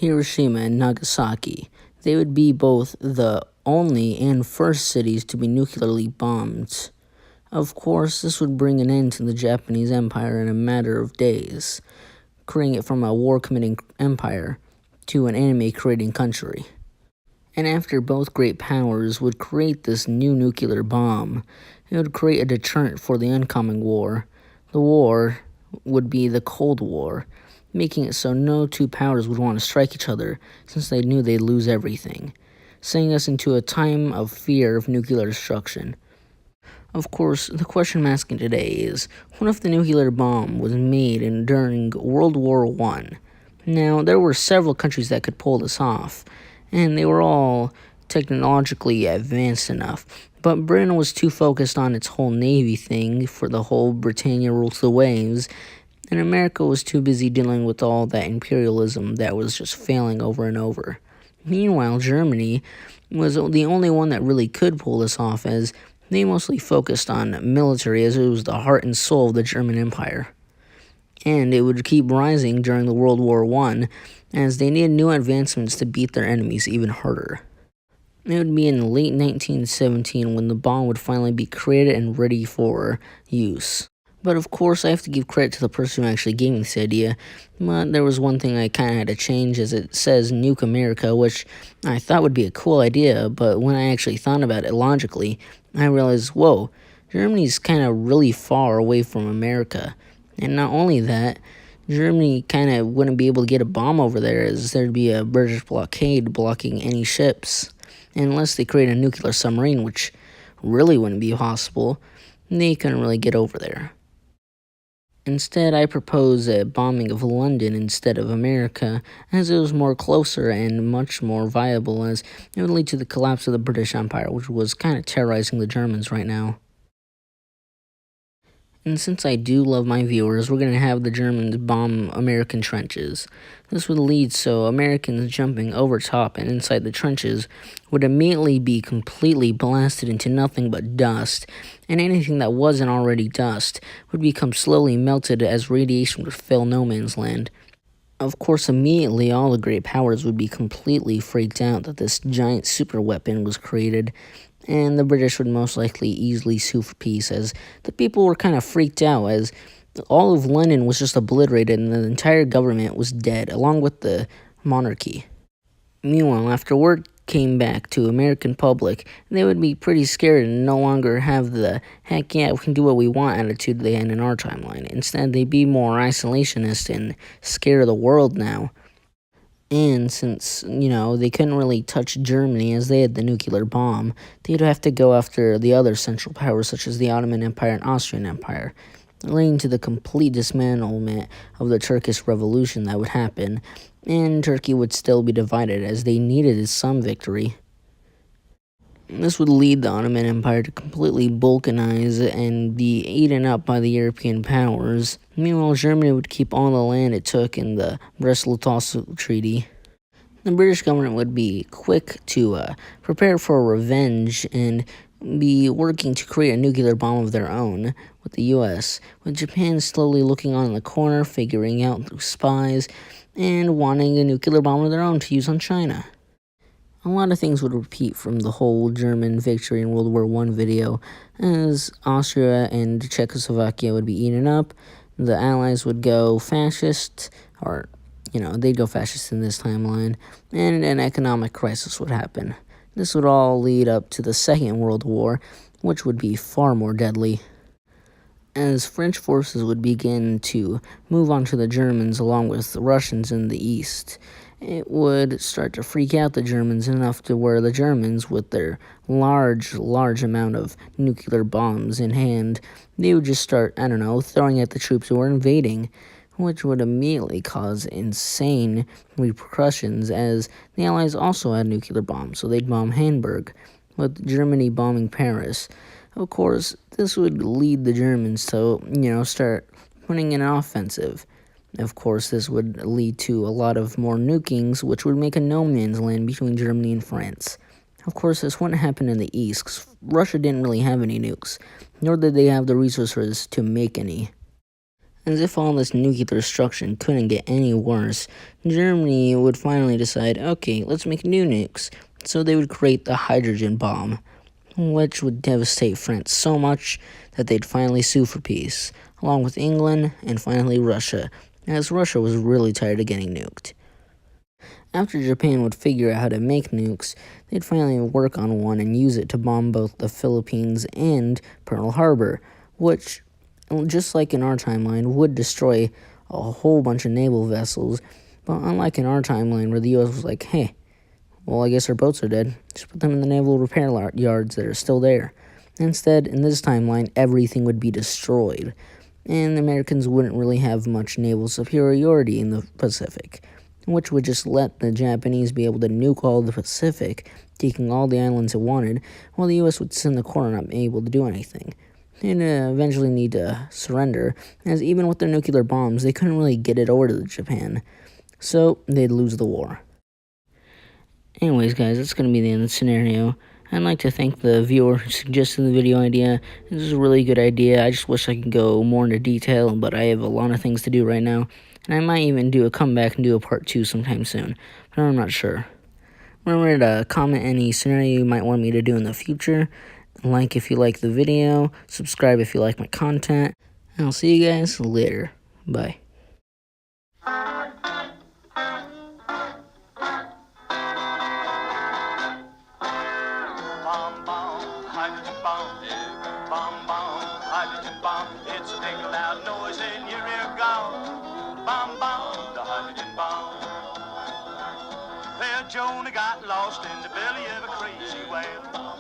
Hiroshima and Nagasaki. They would be both the only and first cities to be nuclearly bombed. Of course, this would bring an end to the Japanese Empire in a matter of days, creating it from a war-committing empire to an enemy-creating country. And after both great powers would create this new nuclear bomb, it would create a deterrent for the oncoming war. The war would be the Cold War, making it so no two powers would want to strike each other since they knew they'd lose everything, sending us into a time of fear of nuclear destruction. Of course, the question I'm asking today is, what if the nuclear bomb was made during World War I? Now, there were several countries that could pull this off, and they were all technologically advanced enough, but Britain was too focused on its whole Navy thing for the whole Britannia rules the waves, and America was too busy dealing with all that imperialism that was just failing over and over. Meanwhile, Germany was the only one that really could pull this off, as they mostly focused on military, as it was the heart and soul of the German Empire. And it would keep rising during the World War I, as they needed new advancements to beat their enemies even harder. It would be in late 1917 when the bomb would finally be created and ready for use. But of course, I have to give credit to the person who actually gave me this idea, but there was one thing I kind of had to change, as it says Nuke America, which I thought would be a cool idea, but when I actually thought about it logically, I realized, whoa, Germany's kind of really far away from America. And not only that, Germany kind of wouldn't be able to get a bomb over there, as there'd be a British blockade blocking any ships. And unless they create a nuclear submarine, which really wouldn't be possible, they couldn't really get over there. Instead, I propose a bombing of London instead of America, as it was more closer and much more viable, as it would lead to the collapse of the British Empire, which was kind of terrorizing the Germans right now. And since I do love my viewers, we're going to have the Germans bomb American trenches. This would lead so Americans jumping over top and inside the trenches would immediately be completely blasted into nothing but dust, and anything that wasn't already dust would become slowly melted as radiation would fill no man's land. Of course, immediately all the great powers would be completely freaked out that this giant super weapon was created, and the British would most likely easily sue for peace, as the people were kind of freaked out, as all of London was just obliterated and the entire government was dead, along with the monarchy. Meanwhile, after word came back to American public, they would be pretty scared and no longer have the heck yeah, we can do what we want attitude they had in our timeline. Instead, they'd be more isolationist and scared of the world now. And since, they couldn't really touch Germany as they had the nuclear bomb, they'd have to go after the other central powers such as the Ottoman Empire and Austrian Empire, leading to the complete dismantlement of the Turkish Revolution that would happen, and Turkey would still be divided as they needed some victory. This would lead the Ottoman Empire to completely balkanize and be eaten up by the European powers. Meanwhile, Germany would keep all the land it took in the Brest-Litovsk Treaty. The British government would be quick to prepare for revenge and be working to create a nuclear bomb of their own with the U.S., with Japan slowly looking on in the corner, figuring out through spies, and wanting a nuclear bomb of their own to use on China. A lot of things would repeat from the whole German victory in World War I video, as Austria and Czechoslovakia would be eaten up, the Allies would go fascist, or, they'd go fascist in this timeline, and an economic crisis would happen. This would all lead up to the Second World War, which would be far more deadly, as French forces would begin to move on to the Germans along with the Russians in the east. It would start to freak out the Germans enough to where the Germans, with their large amount of nuclear bombs in hand, they would just start, throwing at the troops who were invading, which would immediately cause insane repercussions, as the Allies also had nuclear bombs, so they'd bomb Hamburg, with Germany bombing Paris. Of course, this would lead the Germans to, start putting in an offensive. Of course, this would lead to a lot of more nukings, which would make a no-man's land between Germany and France. Of course, this wouldn't happen in the East, because Russia didn't really have any nukes, nor did they have the resources to make any. As if all this nuclear destruction couldn't get any worse, Germany would finally decide, okay, let's make new nukes. So they would create the hydrogen bomb, which would devastate France so much that they'd finally sue for peace, along with England and finally Russia, as Russia was really tired of getting nuked. After Japan would figure out how to make nukes, they'd finally work on one and use it to bomb both the Philippines and Pearl Harbor, which, just like in our timeline, would destroy a whole bunch of naval vessels. But unlike in our timeline, where the U.S. was like, hey, well, I guess our boats are dead, just put them in the naval repair yards that are still there. Instead, in this timeline, everything would be destroyed, and the Americans wouldn't really have much naval superiority in the Pacific, which would just let the Japanese be able to nuke all the Pacific, taking all the islands it wanted, while the U.S. would sit in the corner not being able to do anything. They'd eventually need to surrender, as even with their nuclear bombs, they couldn't really get it over to Japan, so they'd lose the war. Anyways, guys, that's going to be the end of the scenario. I'd like to thank the viewer who suggested the video idea. This is a really good idea. I just wish I could go more into detail, but I have a lot of things to do right now. And I might even do a comeback and do a part 2 sometime soon, but I'm not sure. Remember to comment any scenario you might want me to do in the future. Like if you like the video, subscribe if you like my content, and I'll see you guys later. Bye. Hydrogen bomb, bomb, bomb, hydrogen bomb. It's a big loud noise in your ear gone. Bomb, bomb, the hydrogen bomb. Well, Jonah got lost in the belly of a crazy whale.